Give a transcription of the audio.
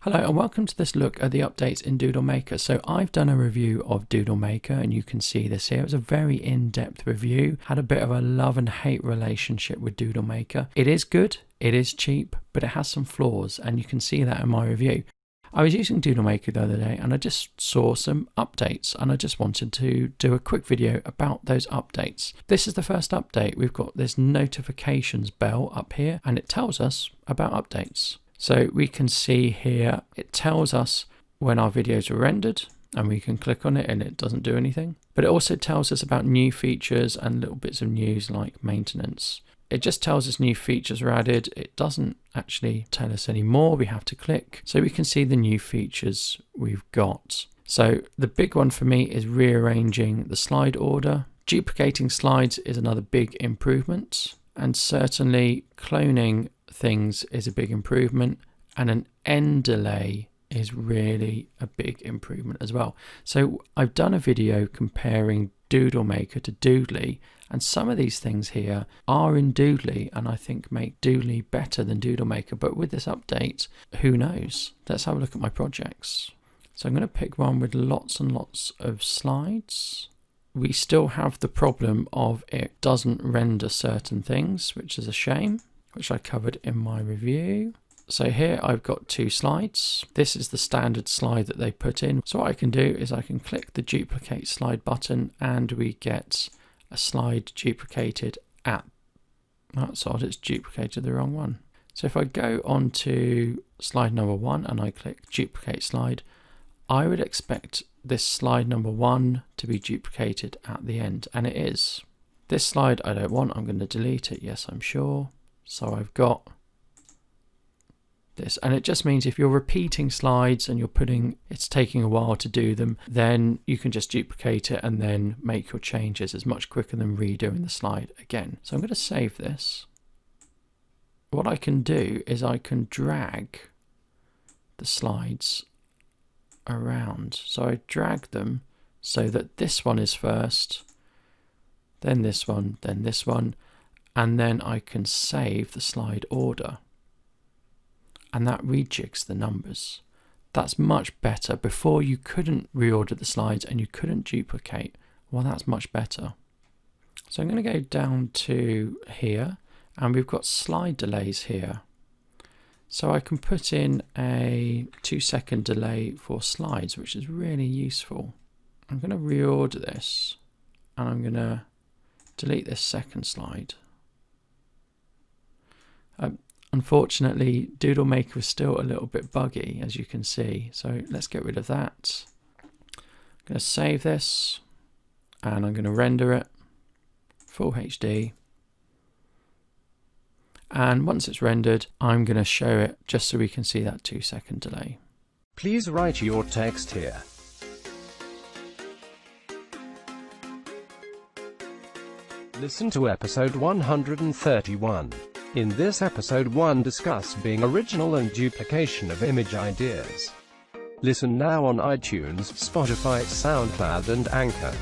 Hello and welcome to this look at the updates in Doodle Maker. So I've done a review of Doodle Maker and you can see this here. It was a very in-depth review, had a bit of a love and hate relationship with Doodle Maker. It is good, it is cheap, but it has some flaws and you can see that in my review. I was using Doodle Maker the other day and I just saw some updates and I just wanted to do a quick video about those updates. This is the first update. We've got this notifications bell up here and it tells us about updates. So we can see here, it tells us when our videos are rendered and we can click on it and it doesn't do anything. But it also tells us about new features and little bits of news like maintenance. It just tells us new features are added. It doesn't actually tell us any more. We have to click so we can see the new features we've got. So the big one for me is rearranging the slide order. Duplicating slides is another big improvement, and certainly cloning things is a big improvement, and an end delay is really a big improvement as well. So I've done a video comparing Doodle Maker to Doodly, and some of these things here are in Doodly and I think make Doodly better than Doodle Maker, but with this update, who knows? Let's have a look at my projects. So I'm going to pick one with lots and lots of slides. We still have the problem of it doesn't render certain things, which is a shame, which I covered in my review. So here I've got two slides. This is the standard slide that they put in. So what I can do is I can click the duplicate slide button and we get a slide duplicated at, that's odd, it's duplicated the wrong one. So if I go on to slide number 1 and I click duplicate slide, I would expect this slide number 1 to be duplicated at the end, and it is. This slide I don't want, I'm going to delete it, yes I'm sure. So I've got this, and it just means if you're repeating slides and it's taking a while to do them, then you can just duplicate it and then make your changes. It's much quicker than redoing the slide again. So I'm going to save this. What I can do is I can drag the slides around. So I drag them so that this one is first, then this one, and then I can save the slide order. And that rejigs the numbers. That's much better. Before you couldn't reorder the slides and you couldn't duplicate. Well, that's much better. So I'm going to go down to here and we've got slide delays here. So I can put in a 2-second delay for slides, which is really useful. I'm going to reorder this and I'm going to delete this second slide. Unfortunately, Doodle Maker is still a little bit buggy, as you can see. So let's get rid of that. I'm going to save this and I'm going to render it full HD. And once it's rendered, I'm going to show it just so we can see that 2-second delay. Please write your text here. Listen to episode 131. In this episode 1 discuss being original and duplication of image ideas. Listen now on iTunes, Spotify, SoundCloud and Anchor.